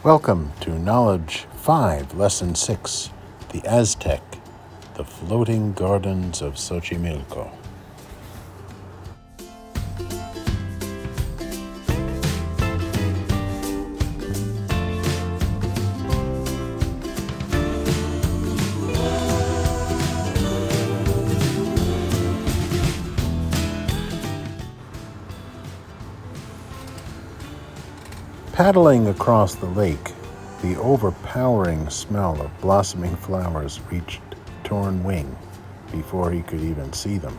Welcome to Knowledge 5, Lesson 6, the Aztec, the Floating Gardens of Xochimilco. Paddling across the lake, the overpowering smell of blossoming flowers reached Torn Wing before he could even see them.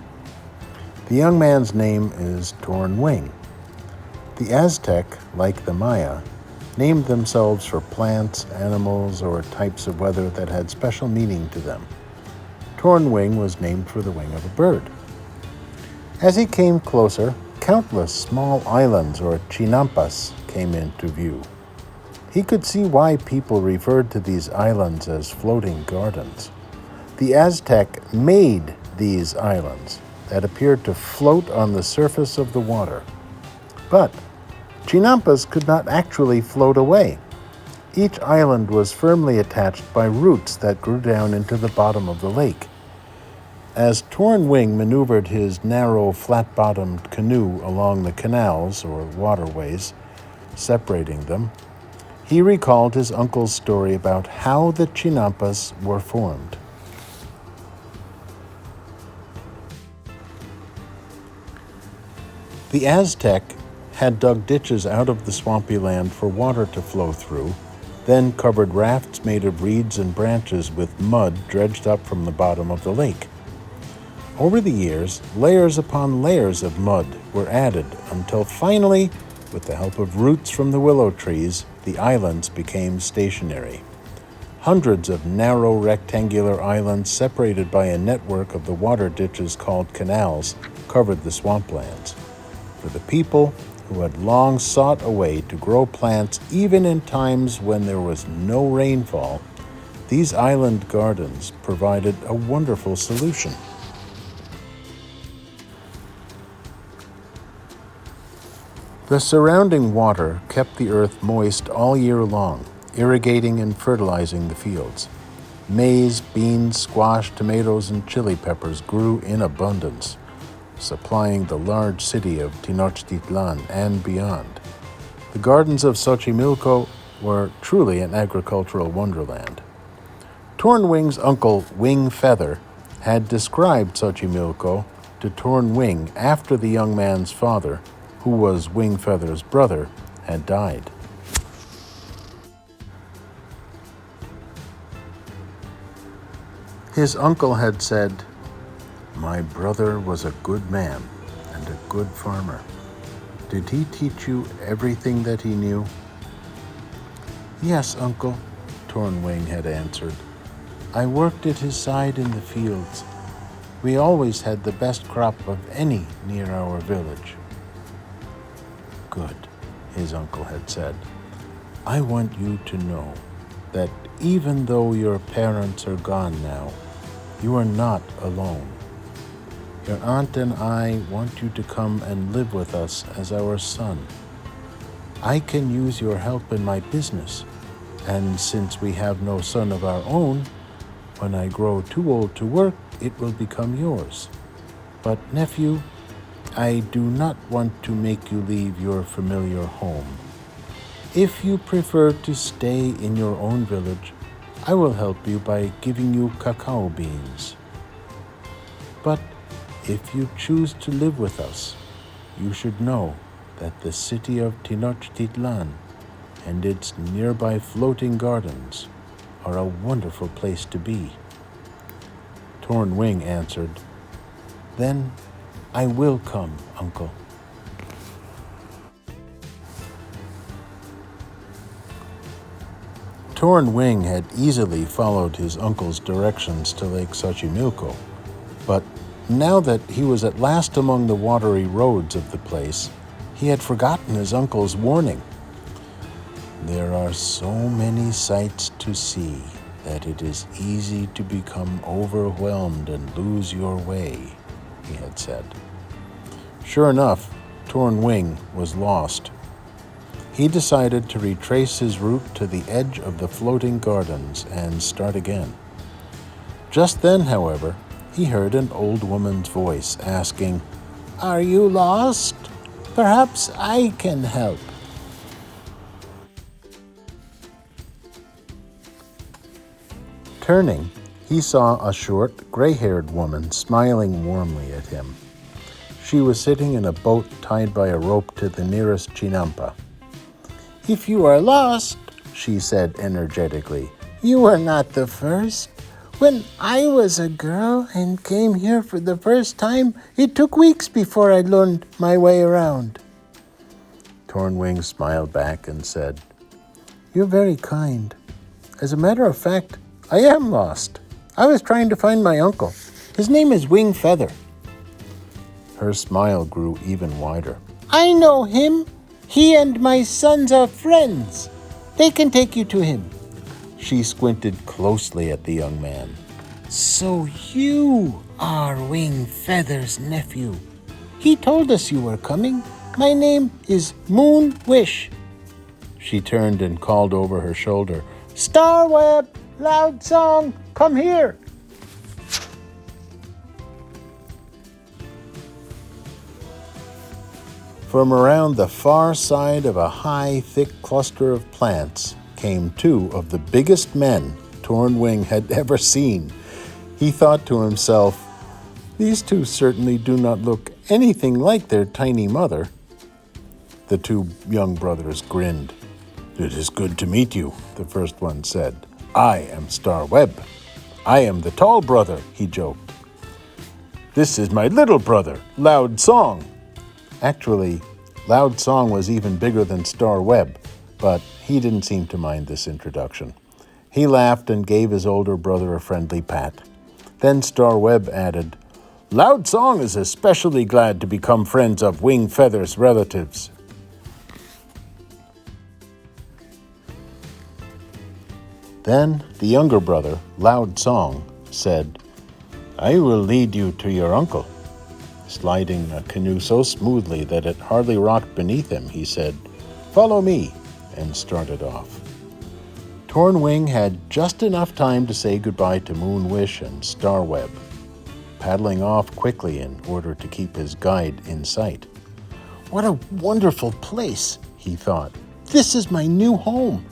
The young man's name is Torn Wing. The Aztec, like the Maya, named themselves for plants, animals, or types of weather that had special meaning to them. Torn Wing was named for the wing of a bird. As he came closer, countless small islands, or Chinampas, came into view. He could see why people referred to these islands as floating gardens. The Aztec made these islands that appeared to float on the surface of the water. But Chinampas could not actually float away. Each island was firmly attached by roots that grew down into the bottom of the lake. As Torn Wing maneuvered his narrow, flat-bottomed canoe along the canals, or waterways, separating them, he recalled his uncle's story about how the Chinampas were formed. The Aztec had dug ditches out of the swampy land for water to flow through, then covered rafts made of reeds and branches with mud dredged up from the bottom of the lake. Over the years, layers upon layers of mud were added until finally, with the help of roots from the willow trees, the islands became stationary. Hundreds of narrow rectangular islands separated by a network of the water ditches called canals covered the swamplands. For the people who had long sought a way to grow plants even in times when there was no rainfall, these island gardens provided a wonderful solution. The surrounding water kept the earth moist all year long, irrigating and fertilizing the fields. Maize, beans, squash, tomatoes, and chili peppers grew in abundance, supplying the large city of Tenochtitlan and beyond. The gardens of Xochimilco were truly an agricultural wonderland. Torn Wing's uncle, Wing Feather, had described Xochimilco to Torn Wing after the young man's father, who was Wing Feather's brother, had died. His uncle had said, "My brother was a good man and a good farmer. Did he teach you everything that he knew?" "Yes, Uncle," Torn Wing had answered. "I worked at his side in the fields. We always had the best crop of any near our village." "Good," his uncle had said. "I want you to know that even though your parents are gone now, you are not alone. Your aunt and I want you to come and live with us as our son. I can use your help in my business, and since we have no son of our own, when I grow too old to work, it will become yours. But nephew, I do not want to make you leave your familiar home. If you prefer to stay in your own village, I will help you by giving you cacao beans. But if you choose to live with us, you should know that the city of Tenochtitlan and its nearby floating gardens are a wonderful place to be." Torn Wing answered, "Then I will come, Uncle." Torn Wing had easily followed his uncle's directions to Lake Xochimilco, but now that he was at last among the watery roads of the place, he had forgotten his uncle's warning. "There are so many sights to see that it is easy to become overwhelmed and lose your way," he had said. Sure enough, Torn Wing was lost. He decided to retrace his route to the edge of the floating gardens and start again. Just then, however, he heard an old woman's voice asking, "Are you lost? Perhaps I can help." Turning, he saw a short, gray-haired woman smiling warmly at him. She was sitting in a boat tied by a rope to the nearest Chinampa. "If you are lost," she said energetically, "you are not the first. When I was a girl and came here for the first time, it took weeks before I learned my way around." Tornwing smiled back and said, "You're very kind. As a matter of fact, I am lost. I was trying to find my uncle. His name is Wing Feather." Her smile grew even wider. "I know him. He and my sons are friends. They can take you to him." She squinted closely at the young man. "So you are Wing Feather's nephew. He told us you were coming. My name is Moon Wish." She turned and called over her shoulder, "Star Webb, Loud Song, come here." From around the far side of a high, thick cluster of plants came two of the biggest men Tornwing had ever seen. He thought to himself, "These two certainly do not look anything like their tiny mother." The two young brothers grinned. "It is good to meet you," the first one said. "I am Star Webb. I am the tall brother," he joked. "This is my little brother, Loud Song." Actually, Loud Song was even bigger than Star Webb, but he didn't seem to mind this introduction. He laughed and gave his older brother a friendly pat. Then Star Webb added, "Loud Song is especially glad to become friends of Wing Feather's relatives." Then the younger brother, Loud Song, said, "I will lead you to your uncle." Sliding a canoe so smoothly that it hardly rocked beneath him, he said, "Follow me," and started off. Tornwing had just enough time to say goodbye to Moon Wish and Star Webb, paddling off quickly in order to keep his guide in sight. "What a wonderful place," he thought. "This is my new home."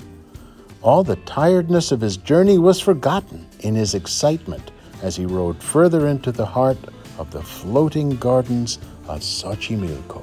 All the tiredness of his journey was forgotten in his excitement as he rode further into the heart of the floating gardens of Xochimilco.